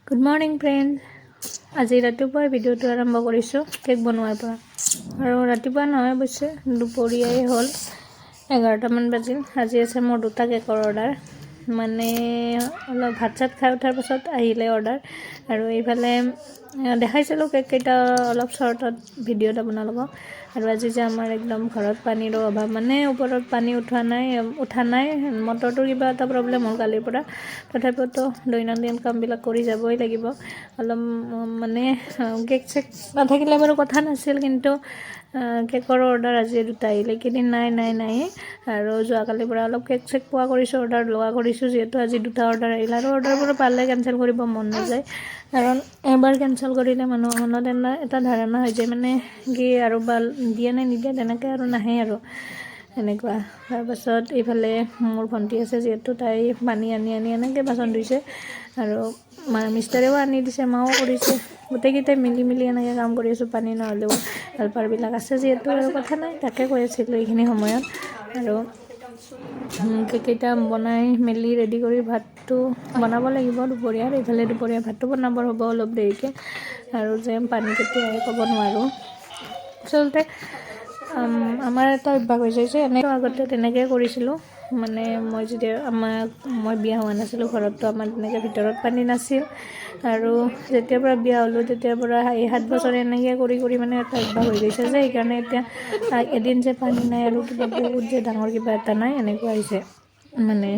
Good morning friend. আজি ৰাতিপুৱাই ভিডিঅ'টো আৰম্ভ কৰিছোঁ কেক বনোৱাৰ পৰা। আৰু ৰাতিপুৱা নহয় অৱশ্যে দুপৰীয়াই হ'ল, 11টামান বাজিল। আজি আছে মোৰ 2টা কেকৰ অৰ্ডাৰ, মানে অলপ ভাত চাত খাই উঠাৰ পাছত আহিলে অৰ্ডাৰ। আৰু এইফালে দেখাইছিলোঁ কেককেইটা অলপ শ্বৰ্টত ভিডিঅ' এটা বনালোঁ। আৰু আজি যে আমাৰ একদম ঘৰত পানীৰো অভাৱ, মানে ওপৰত পানী উঠা নাই মটৰটোৰ কিবা এটা প্ৰব্লেম হ'ল কালিৰ পৰা। তথাপিতো দৈনন্দিন কামবিলাক কৰি যাবই লাগিব। অলপ মানে কেক চেক নাথাকিলে বাৰু কথা নাছিল, কিন্তু কেকৰ অৰ্ডাৰ আজি 2টা আহিলে, এইকেইদিন নাই। আৰু যোৱাকালিৰ পৰা অলপ কেক চেক পোৱা কৰিছোঁ, অৰ্ডাৰ লোৱা কৰিছোঁ, যিহেতু আজি 2টা অৰ্ডাৰ আহিল। আৰু অৰ্ডাৰবোৰ পালে কেঞ্চেল কৰিব মন নাযায়, কাৰণ এবাৰ কেঞ্চেল কৰিলে মানুহৰ মনত এটা ধাৰণা হৈ যায়, মানে কি আৰু বা দিয়ে নে নিদিয়ে তেনেকৈ আৰু নাহে আৰু এনেকুৱা। তাৰপাছত এইফালে মোৰ ভণ্টি আছে, যিহেতু তাই পানী আনি এনেকৈ বাচন ধুইছে। আৰু মিষ্টাৰেও আনি দিছে, মাও কৰিছে, গোটেইকেইটাই মিলি এনেকৈ কাম কৰি আছোঁ। পানী নহ'লেও হেল্পাৰবিলাক আছে যিহেতু আৰু কথা নাই, তাকে কৈ আছিলোঁ এইখিনি সময়ত। আৰু কেককেইটা বনাই মেলি ৰেডি কৰি ভাতটো বনাব লাগিব দুপৰীয়াৰ। এইফালে দুপৰীয়া ভাতটো বনাবৰ হ'ব অলপ দেৰিকৈ। আৰু যে পানী কেতিয়া আহে ক'ব নোৱাৰোঁ। আচলতে আমাৰ এটা অভ্যাস হৈ যায় যে এনেকৈ আগতে তেনেকৈ কৰিছিলোঁ, মানে মই বিয়া হোৱা নাছিলোঁ ঘৰততো আমাৰ তেনেকৈ ভিতৰত পানী নাছিল। আৰু যেতিয়াৰ পৰা বিয়া হ'লোঁ তেতিয়াৰ পৰা 7 বছৰ এনেকৈ কৰি মানে এটা অভ্যাস হৈ গৈছে যে সেইকাৰণে এতিয়া এদিন যে পানী নাই আৰু কিবা বহুত যে ডাঙৰ কিবা এটা নাই এনেকুৱা হৈছে। মানে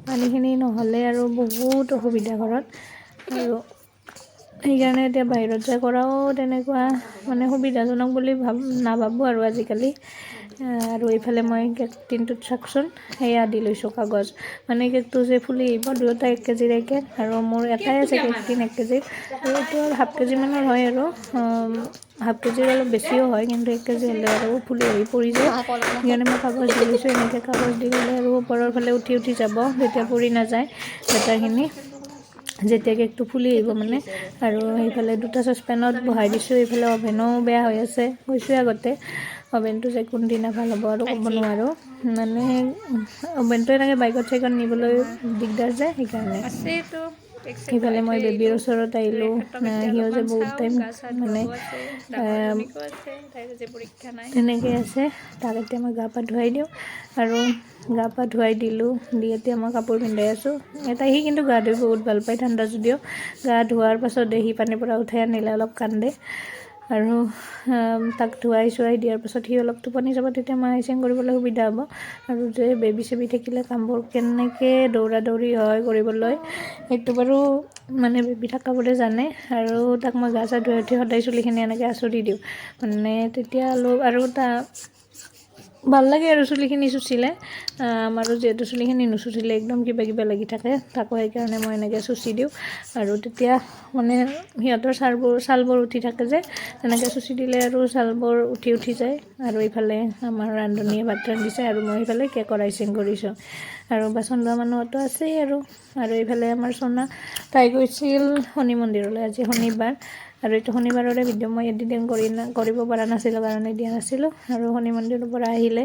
পানীখিনি নহ'লে আৰু বহুত অসুবিধা ঘৰত। আৰু সেইকাৰণে এতিয়া বাহিৰত যায় কৰাও তেনেকুৱা মানে সুবিধাজনক বুলি নাভাবোঁ আৰু আজিকালি। আৰু এইফালে মই কেক টিনটোত চাওকচোন, সেয়া দি লৈছোঁ কাগজ, মানে কেকটো যে ফুলি আহিব। 2টা 1 কেজিৰ কেক, আৰু মোৰ এটাই আছে কেক টিন 1 কেজিৰ, আৰু এইটো আৰু ½ কেজি মানৰ হয়, আৰু ½ কেজিৰ অলপ বেছিও হয়, কিন্তু 1 কেজি হ'লে আৰু ফুলি আহি পৰি যায়। সেইকাৰণে মই কাগজ দি লৈছোঁ, এনেকৈ কাগজ দি গ'লে আৰু ওপৰৰ ফালে উঠি যাব, তেতিয়া পৰি নাযায় বেটাৰখিনি যেতিয়া কেকটো ফুলি আহিব মানে। আৰু সেইফালে 2টা চচপেনত বহাই দিছোঁ। এইফালে অভেনো বেয়া হৈ আছে, কৈছোঁ আগতে অভেনটো যে কোনদিনা ভাল হ'ব আৰু ক'ব নোৱাৰোঁ, মানে অভেনটো এনেকৈ বাইকত চাইকত নিবলৈ দিগদাৰ যে সেইকাৰণে। সেইফালে মই বেবীৰ ওচৰত আহিলোঁ, সিও যে বহুত টাইম মানে তেনেকৈ আছে। তাক এতিয়া মই গা পা ধুৱাই দিওঁ, আৰু গা পা ধুৱাই দিলোঁ, দি এতিয়া মই কাপোৰ পিন্ধাই আছোঁ। সি কিন্তু গা ধুই বহুত ভাল পায়, ঠাণ্ডা যদিও। গা ধোৱাৰ পাছত সি পানীৰ পৰা উঠাই আনিলে অলপ কান্দে, আৰু তাক ধুৱাই চুৱাই দিয়াৰ পাছত সি অলপ টোপনি যাব, তেতিয়া মই আইচিং কৰিবলৈ সুবিধা হ'ব। আৰু যে বেবী চেবি থাকিলে কামবোৰ কেনেকৈ দৌৰা দৌৰি হয় কৰিবলৈ, সেইটো বাৰু মানে বেবী থকাবোৰে জানে। আৰু তাক মই গা চা ধুৱাই উঠি সদায় চুলিখিনি এনেকৈ আঁচুৰি দিওঁ, মানে তেতিয়া অলপ আৰু ভাল লাগে আৰু চুলিখিনি চুচিলে। আমাৰো যিহেতু চুলিখিনি নুচুচিলে একদম কিবা লাগি থাকে, তাকো সেইকাৰণে মই এনেকৈ চুচি দিওঁ। আৰু তেতিয়া মানে সিহঁতৰ ছালবোৰ উঠি থাকে যে, তেনেকৈ চুচি দিলে আৰু ছালবোৰ উঠি যায়। আৰু এইফালে আমাৰ ৰান্ধনীয়ে ভাত ৰান্ধিছে, আৰু মই এইফালে কেকৰ আইচিং কৰিছোঁ। আৰু বাচন ধোৱা মানুহতো আছেই। আৰু এইফালে আমাৰ চনা, তাই গৈছিল শনি মন্দিৰলৈ, আজি শনিবাৰ। আৰু এইটো শনিবাৰৰে ভিডিঅ' মই এডিটিং কৰিব পৰা নাছিলোঁ কাৰণে দিয়া নাছিলোঁ। আৰু শনি মন্দিৰৰ পৰা আহিলে,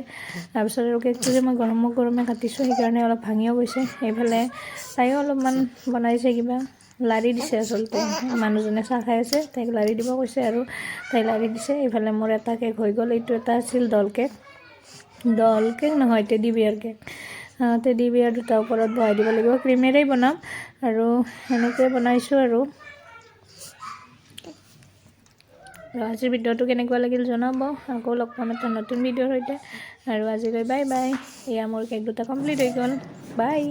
তাৰপিছত আৰু কেকটো যে মই গৰমে কাটিছোঁ, সেইকাৰণে অলপ ভাঙিও গৈছে। এইফালে তাইও অলপমান বনাইছে, কিবা লাৰি দিছে। আচলতে মানুহজনে চাহ খাই আছে, তাইক লাৰি দিব কৈছে, আৰু তাই লাৰি দিছে। এইফালে মোৰ এটা কেক হৈ গ'ল, এইটো এটা আছিল দল কেক নহয়, টেডি বিয়াৰ কেক। টেডি বিয়াৰ 2টা ওপৰত বহাই দিব লাগিব, ক্ৰীমেৰেই বনাম। আৰু এনেকৈ বনাইছোঁ। আৰু আজিৰ ভিডিঅ'টো কেনেকুৱা লাগিল জনাব। আকৌ লগ পাম এটা নতুন ভিডিঅ'ৰ সৈতে। আৰু আজিলৈ বাই বাই। এয়া মোৰ কেক 2টা কমপ্লিট হৈ গ'ল, বাই।